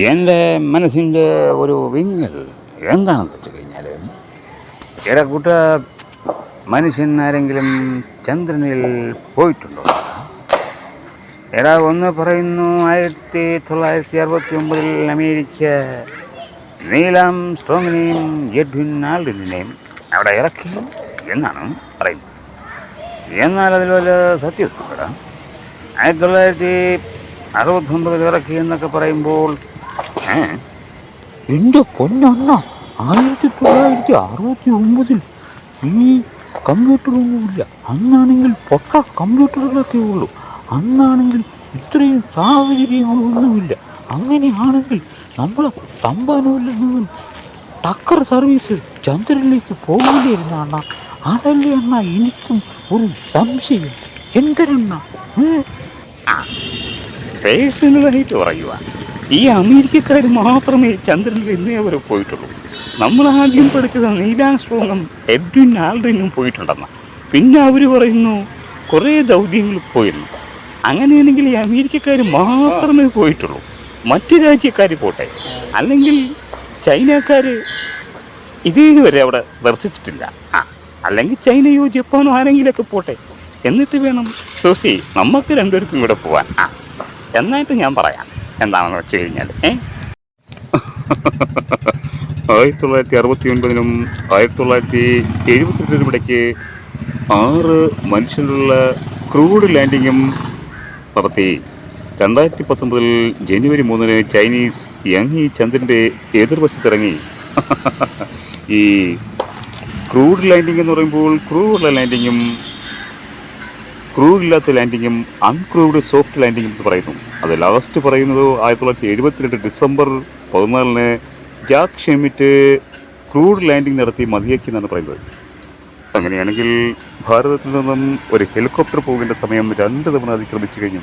എൻ്റെ മനസ്സിൻ്റെ ഒരു വിങ്ങൽ എന്താണെന്ന് വെച്ച് കഴിഞ്ഞാൽ, ഏറെക്കൂട്ട മനുഷ്യൻ ആരെങ്കിലും ചന്ദ്രനിൽ പോയിട്ടുണ്ടോ? ഒന്ന് പറയുന്നു 1969 അമേരിക്ക നീൽ ആംസ്ട്രോങ്ങിനെയും എഡ്വിൻ ആൽഡ്രിനെയും അവിടെ ഇറക്കി എന്നാണ് പറയുന്നത്. എന്നാൽ അതിൽ വല്ല സത്യത്തിലൂടെ 1969 ഇറക്കി എന്നൊക്കെ പറയുമ്പോൾ എൻ്റെ പൊന്നണ്ണ, 1969 ഈ കമ്പ്യൂട്ടറൊന്നുമില്ല. അന്നാണെങ്കിൽ പൊട്ട കമ്പ്യൂട്ടറുകളൊക്കെ ഉള്ളൂ. അന്നാണെങ്കിൽ ഇത്രയും സാഹചര്യങ്ങളൊന്നുമില്ല. അങ്ങനെയാണെങ്കിൽ നമ്മളെ തമ്പാനൂരിൽ നിന്നും ടക്കർ സർവീസ് ചന്ദ്രനിലേക്ക് പോകില്ലായിരുന്നു അണ്ണ. അതല്ലേ അണ്ണ എനിക്കും ഒരു സംശയം. എന്തരണ്ണ? പേഴ്സണലായിട്ട് പറയുക, ഈ അമേരിക്കക്കാർ മാത്രമേ ചന്ദ്രനിൽ ഇന്നേ വരെ പോയിട്ടുള്ളൂ. നമ്മൾ ആദ്യം പഠിച്ചത് നീൽ ആംസ്ട്രോങ്ങും എഡ്വിൻ ആൽഡ്രിനും പോയിട്ടുണ്ടെന്ന്. പിന്നെ അവർ പറയുന്നു കുറേ ദൗത്യങ്ങൾ പോയിരുന്നു. അങ്ങനെയാണെങ്കിൽ ഈ അമേരിക്കക്കാർ മാത്രമേ പോയിട്ടുള്ളൂ. മറ്റു രാജ്യക്കാർ പോട്ടെ, അല്ലെങ്കിൽ ചൈനക്കാർ ഇതേവരെ അവിടെ ദർശിച്ചിട്ടില്ല. അല്ലെങ്കിൽ ചൈനയോ ജപ്പാനോ ആരെങ്കിലുമൊക്കെ പോട്ടെ, എന്നിട്ട് വേണം സോസി നമുക്ക് രണ്ടുപേർക്കും കൂടെ പോവാൻ. എന്നായിട്ട് ഞാൻ പറയാം എന്താണെന്ന് വെച്ച് കഴിഞ്ഞാൽ, 1969 1972 ഇടയ്ക്ക് 6 മനുഷ്യനുള്ള ക്രൂഡ് ലാൻഡിങ്ങും നടത്തി. 2019 ജനുവരി 3 ചൈനീസ് യങ് ചന്ദ്രൻ്റെ എതിർവശത്തിറങ്ങി. ഈ ക്രൂഡ് ലാൻഡിങ് എന്ന് പറയുമ്പോൾ ക്രൂവുള്ള ലാൻഡിങ്ങും ക്രൂവ് ഇല്ലാത്ത ലാൻഡിങ്ങും അൺക്രൂവ്ഡ് സോഫ്റ്റ് ലാൻഡിങ്ങും എന്ന് പറയുന്നു. അത് ലാസ്റ്റ് പറയുന്നത് 1972 ഡിസംബർ 14 ജാക്ക് ഷെമിറ്റ് ക്രൂഡ് ലാൻഡിങ് നടത്തി മതിയാക്കി എന്നാണ് പറയുന്നത്. അങ്ങനെയാണെങ്കിൽ ഭാരതത്തിൽ നിന്നും ഒരു ഹെലികോപ്റ്റർ പോകേണ്ട സമയം 2 തവണ അതിക്രമിച്ചു കഴിഞ്ഞു.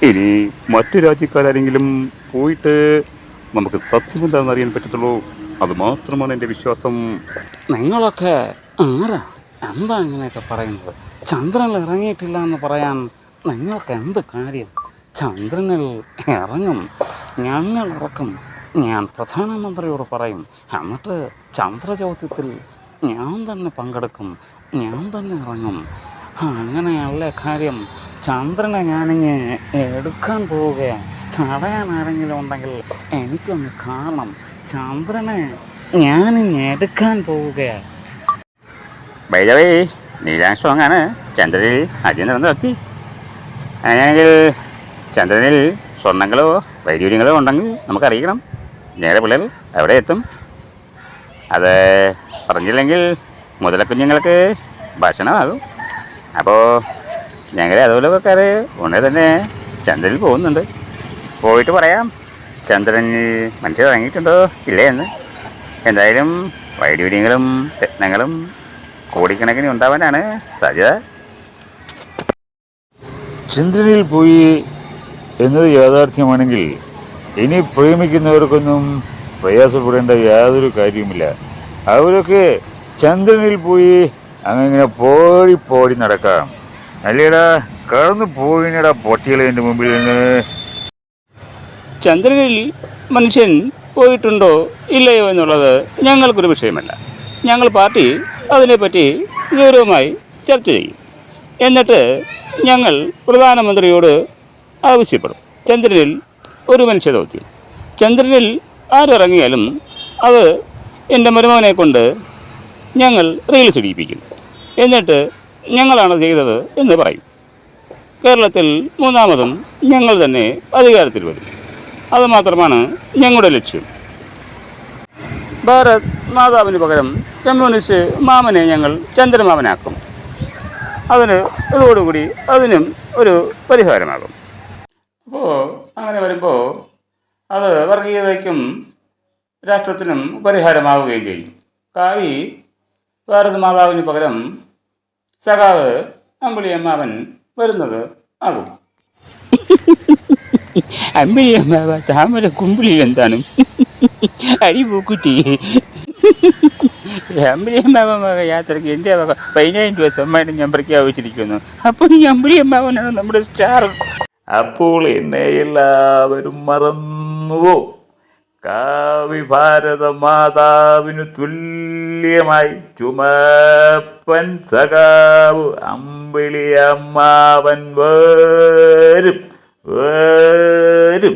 ഇനി മറ്റു രാജ്യക്കാരെങ്കിലും പോയിട്ട് നമുക്ക് സത്യം എന്താണെന്ന് അറിയാൻ പറ്റത്തുള്ളൂ. അതുമാത്രമാണ് എൻ്റെ വിശ്വാസം. നിങ്ങളൊക്കെ ആരാ എന്താ ഇങ്ങനെയൊക്കെ പറയുന്നത്? ചന്ദ്രനിൽ ഇറങ്ങിയിട്ടില്ല എന്ന് പറയാൻ നിങ്ങൾക്ക് എന്ത് കാര്യം? ചന്ദ്രനിൽ ഇറങ്ങും, ഞങ്ങൾ ഇറക്കും. ഞാൻ പ്രധാനമന്ത്രിയോട് പറയും. എന്നിട്ട് ചന്ദ്രചൗത്യത്തിൽ ഞാൻ തന്നെ പങ്കെടുക്കും, ഞാൻ തന്നെ ഇറങ്ങും. അങ്ങനെയല്ലേ കാര്യം? ചന്ദ്രനെ ഞാനിങ്ങ് എടുക്കാൻ പോവുകയാണ്. തടയാൻ ആരെങ്കിലും ഉണ്ടെങ്കിൽ എനിക്കൊന്ന് കാണണം. ചന്ദ്രനെ ഞാനിങ്ങ് എടുക്കാൻ പോവുകയാണ്. ബൈദവേ, നീൽ ആംസ്ട്രോങ്ങാണ് ചന്ദ്രനിൽ ആദ്യം നടന്ന വ്യക്തി. അങ്ങനെയാണെങ്കിൽ ചന്ദ്രനിൽ സ്വർണ്ണങ്ങളോ വൈഡ്യൂര്യങ്ങളോ ഉണ്ടെങ്കിൽ നമുക്കറിയിക്കണം. ഞങ്ങളുടെ പിള്ളേർ എവിടെ എത്തും? അത് പറഞ്ഞില്ലെങ്കിൽ മുതലക്കുഞ്ഞുങ്ങൾക്ക് ഭക്ഷണമാകും. അപ്പോൾ ഞങ്ങൾ അതുപോലെക്കാർ ഉടനെ തന്നെ ചന്ദ്രനിൽ പോകുന്നുണ്ട്. പോയിട്ട് പറയാം ചന്ദ്രനിൽ മനുഷ്യർ ഇറങ്ങിയിട്ടുണ്ടോ ഇല്ലേ എന്ന്. എന്തായാലും വൈഡ്യൂര്യങ്ങളും രത്നങ്ങളും കോടിക്കണക്കിന് ഉണ്ടാവാനാണ് സാധ്യത. ചന്ദ്രനിൽ പോയി എന്നത് യാഥാർത്ഥ്യമാണെങ്കിൽ ഇനി പ്രേമിക്കുന്നവർക്കൊന്നും പ്രയാസപ്പെടേണ്ട യാതൊരു കാര്യവുമില്ല. അവരൊക്കെ ചന്ദ്രനിൽ പോയി അങ്ങനെ പോടി നടക്കാം. അല്ലേടാ, കടന്നു പോയിനടാ പൊട്ടികളെ എൻ്റെ മുമ്പിൽ നിന്ന്. ചന്ദ്രനിൽ മനുഷ്യൻ പോയിട്ടുണ്ടോ ഇല്ലയോ എന്നുള്ളത് ഞങ്ങൾക്കൊരു വിഷയമല്ല. ഞങ്ങൾ പാർട്ടി അതിനെപ്പറ്റി ഗൗരവമായി ചർച്ച ചെയ്യും. എന്നിട്ട് ഞങ്ങൾ പ്രധാനമന്ത്രിയോട് ആവശ്യപ്പെടും ചന്ദ്രനിൽ ഒരു മനുഷ്യദൗത്യം. ചന്ദ്രനിൽ ആരിറങ്ങിയാലും അത് എൻ്റെ മരുമകനെ കൊണ്ട് ഞങ്ങൾ റീൽസ് ഇടിയിപ്പിക്കും. എന്നിട്ട് ഞങ്ങളാണ് ചെയ്തത് എന്ന് പറയും. കേരളത്തിൽ 3ാമതും ഞങ്ങൾ തന്നെ അധികാരത്തിൽ വരും. അതുമാത്രമാണ് ഞങ്ങളുടെ ലക്ഷ്യം. ഭാരത് മാതാവിന് പകരം കമ്മ്യൂണിസ്റ്റ് മാമനെ ഞങ്ങൾ ചന്ദ്രമാമനാക്കും. ഇതോടുകൂടി അതിനും ഒരു പരിഹാരമാകും. അപ്പോൾ അങ്ങനെ വരുമ്പോൾ അത് വർഗീയതയ്ക്കും രാഷ്ട്രത്തിനും പരിഹാരമാവുകയും ചെയ്യും. കാവി ഭാരത് മാതാവിന് പകരം സഖാവ് അമ്പിളിയമ്മാവൻ വരുന്നത് ആകും. അമ്പിളിയമ്മാവ താമര കുമ്പിളിൽ എന്താണ് അടിപൂക്കുറ്റി? അമ്പിളിയമ്മാവ യാത്രയ്ക്ക് എൻ്റെ വക 10,000 രൂപ സമ്മാനം ഞാൻ പ്രഖ്യാപിച്ചിരിക്കുന്നു. അപ്പോൾ ഈ അമ്പിളിയമ്മാവനാണ് നമ്മുടെ സ്റ്റാർ. അപ്പോൾ എന്നെ എല്ലാവരും മറന്നുവോ? കാവി ഭാരത മാതാവിനു തുല്യമായി ചുമപ്പൻ സഖാവ് അമ്പിളി അമ്മാവൻ വരും വരും.